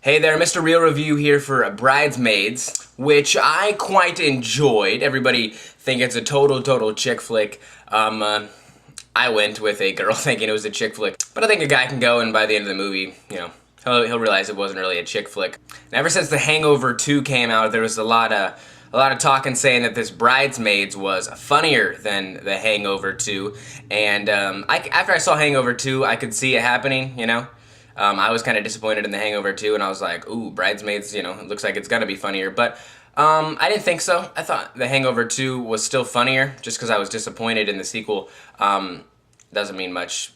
Hey there, Mr. Real Review here for Bridesmaids, which I quite enjoyed. Everybody think it's a total chick flick. I went with a girl thinking it was a chick flick, but I think a guy can go and by the end of the movie, he'll realize it wasn't really a chick flick. And ever since The Hangover 2 came out, there was a lot of talk saying that this Bridesmaids was funnier than The Hangover 2, and after I saw Hangover 2, I could see it happening, I was kind of disappointed in The Hangover 2, and I was like, ooh, Bridesmaids, it looks like it's gonna be funnier, but I didn't think so. I thought The Hangover 2 was still funnier, just because I was disappointed in the sequel. Doesn't mean much.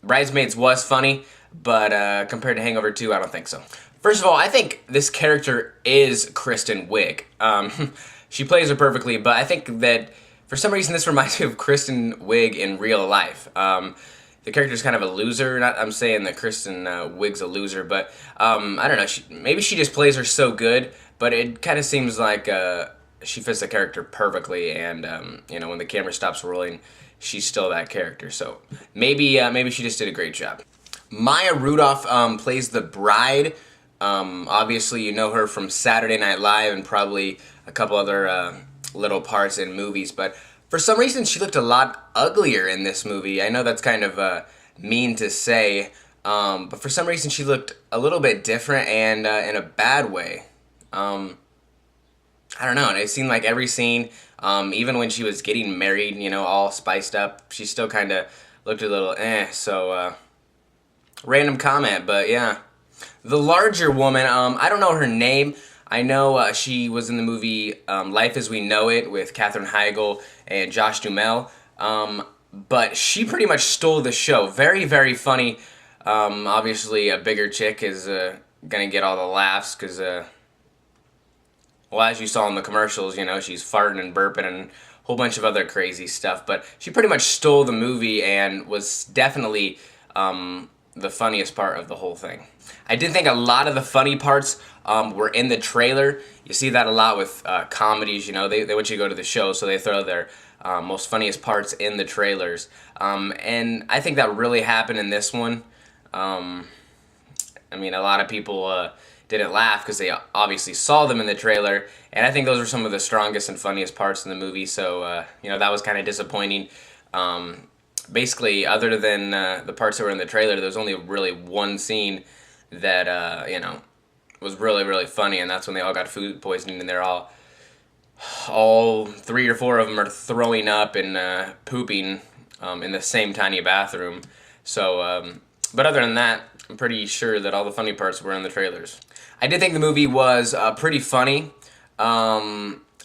Bridesmaids was funny, but compared to Hangover 2, I don't think so. First of all, I think this character is Kristen Wiig. She plays her perfectly, but I think that for some reason this reminds me of Kristen Wiig in real life. The character's kind of a loser. I'm saying that Kristen Wiig's a loser, but I don't know. Maybe she just plays her so good, but it kind of seems like she fits the character perfectly, and when the camera stops rolling, she's still that character. So maybe she just did a great job. Maya Rudolph plays the bride. Obviously, you know her from Saturday Night Live and probably a couple other little parts in movies, but for some reason, she looked a lot uglier in this movie. I know that's kind of mean to say, but for some reason she looked a little bit different and in a bad way. I don't know, it seemed like every scene, even when she was getting married, all spiced up, she still kind of looked a little so random comment, but yeah. The larger woman, I don't know her name. I know she was in the movie Life as We Know It with Katherine Heigl and Josh Duhamel, but she pretty much stole the show. Very funny. Obviously, a bigger chick is gonna get all the laughs because, well, as you saw in the commercials, she's farting and burping and a whole bunch of other crazy stuff. But she pretty much stole the movie and was definitely the funniest part of the whole thing. I did think a lot of the funny parts were in the trailer. You see that a lot with comedies, they want you to go to the show, so they throw their most funniest parts in the trailers. And I think that really happened in this one. I mean, a lot of people didn't laugh because they obviously saw them in the trailer, and I think those were some of the strongest and funniest parts in the movie, so, that was kind of disappointing. Basically, other than the parts that were in the trailer, there was only really one scene that, was really funny, and that's when they all got food poisoning, and they're all 3 or 4 of them are throwing up and pooping in the same tiny bathroom. So, but other than that, I'm pretty sure that all the funny parts were in the trailers. I did think the movie was pretty funny.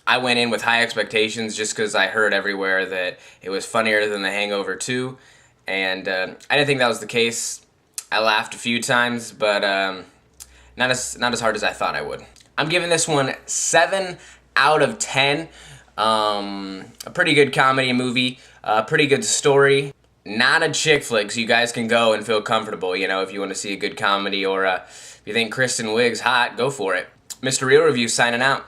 I went in with high expectations just because I heard everywhere that it was funnier than The Hangover 2, and I didn't think that was the case. I laughed a few times, but not as hard as I thought I would. I'm giving this one 7 out of 10. A pretty good comedy movie, a pretty good story. Not a chick flick, so you guys can go and feel comfortable, if you want to see a good comedy, or if you think Kristen Wiig's hot, go for it. Mr. Real Review signing out.